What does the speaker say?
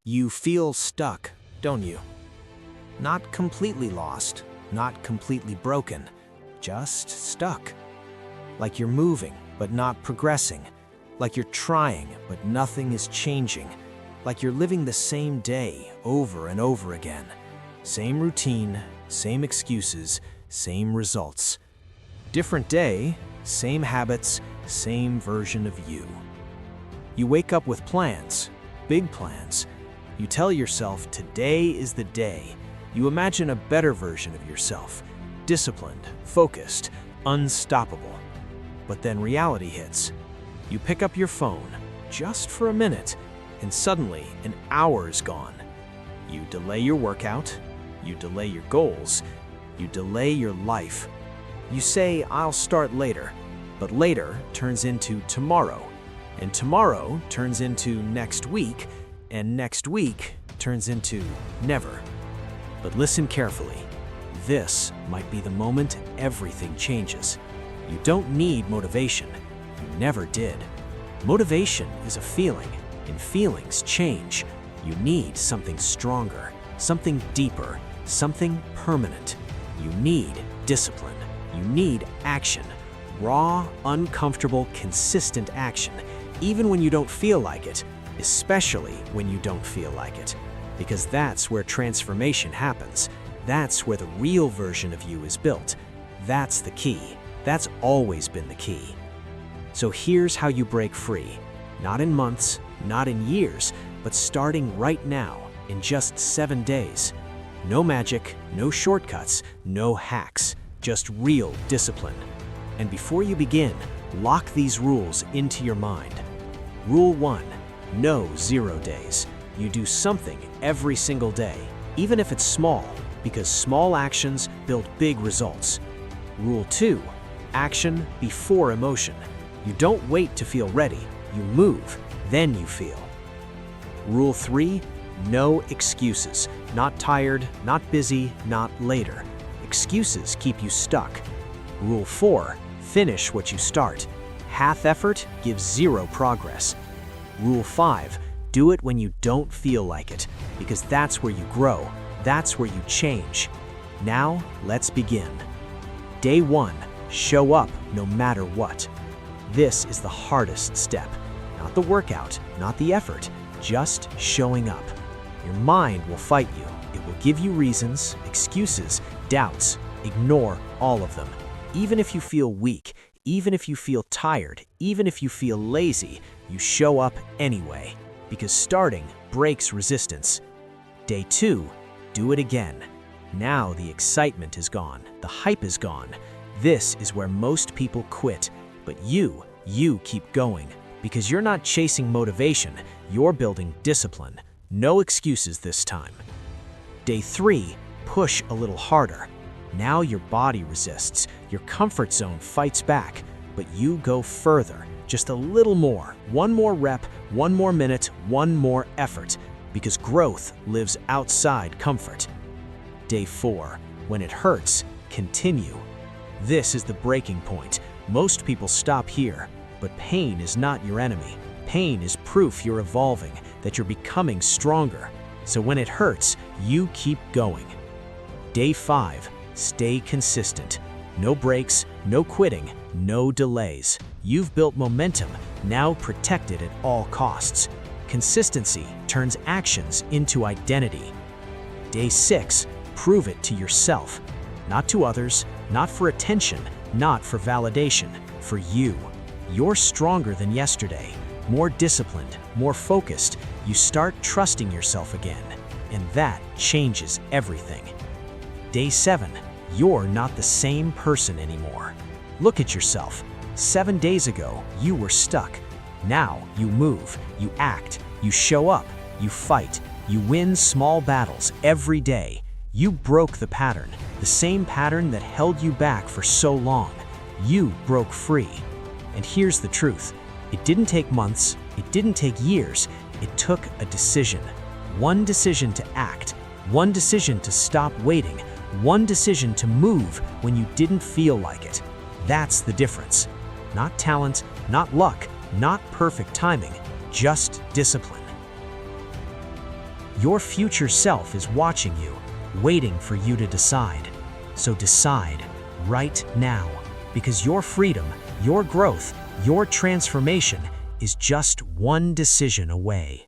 You feel stuck, don't you? Not completely lost, not completely broken, just stuck. Like you're moving, but not progressing. Like you're trying, but nothing is changing. Like you're living the same day over and over again. Same routine, same excuses, same results. Different day, same habits, same version of you. You wake up with plans, big plans. You tell yourself today is the day. You imagine a better version of yourself, disciplined, focused, unstoppable. But then reality hits. You pick up your phone, just for a minute, and suddenly an hour is gone. You delay your workout, you delay your goals, you delay your life. You say, I'll start later, but later turns into tomorrow, and tomorrow turns into next week, and next week turns into never. But listen carefully. This might be the moment everything changes. You don't need motivation. You never did. Motivation is a feeling, and feelings change. You need something stronger, something deeper, something permanent. You need discipline. You need action. Raw, uncomfortable, consistent action, even when you don't feel like it, especially when you don't feel like it. Because that's where transformation happens. That's where the real version of you is built. That's the key. That's always been the key. So here's how you break free. Not in months, not in years, but starting right now, in just 7 days. No magic, no shortcuts, no hacks, just real discipline. And before you begin, lock these rules into your mind. Rule 1, no 0 days. You do something every single day, even if it's small, because small actions build big results. Rule 2, action before emotion. You don't wait to feel ready, you move, then you feel. Rule 3, no excuses. Not tired, not busy, not later. Excuses keep you stuck. Rule 4, finish what you start. Half effort gives 0 progress. Rule 5, do it when you don't feel like it, because that's where you grow, that's where you change. Now, let's begin. Day 1, show up no matter what. This is the hardest step. Not the workout, not the effort, just showing up. Your mind will fight you. It will give you reasons, excuses, doubts. Ignore all of them. Even if you feel weak, even if you feel tired, even if you feel lazy, you show up anyway. Because starting breaks resistance. Day 2, do it again. Now the excitement is gone, the hype is gone. This is where most people quit. But you keep going. Because you're not chasing motivation, you're building discipline. No excuses this time. Day 3, push a little harder. Now your body resists, your comfort zone fights back, but you go further, just a little more, one more rep, one more minute, one more effort, because growth lives outside comfort. Day 4, when it hurts, continue. This is the breaking point. Most people stop here, but pain is not your enemy. Pain is proof you're evolving, that you're becoming stronger. So when it hurts, you keep going. Day 5, stay consistent. No breaks, no quitting, no delays. You've built momentum, now protect it at all costs. Consistency turns actions into identity. Day 6, prove it to yourself. Not to others, not for attention, not for validation, for you. You're stronger than yesterday, more disciplined, more focused. You start trusting yourself again, and that changes everything. Day 7, you're not the same person anymore. Look at yourself. 7 days ago, you were stuck. Now you move, you act, you show up, you fight, you win small battles every day. You broke the pattern, the same pattern that held you back for so long. You broke free. And here's the truth. It didn't take months, it didn't take years. It took a decision. One decision to act, one decision to stop waiting, one decision to move when you didn't feel like it. That's the difference. Not talent, not luck, not perfect timing, just discipline. Your future self is watching you, waiting for you to decide. So decide right now, because your freedom, your growth, your transformation is just one decision away.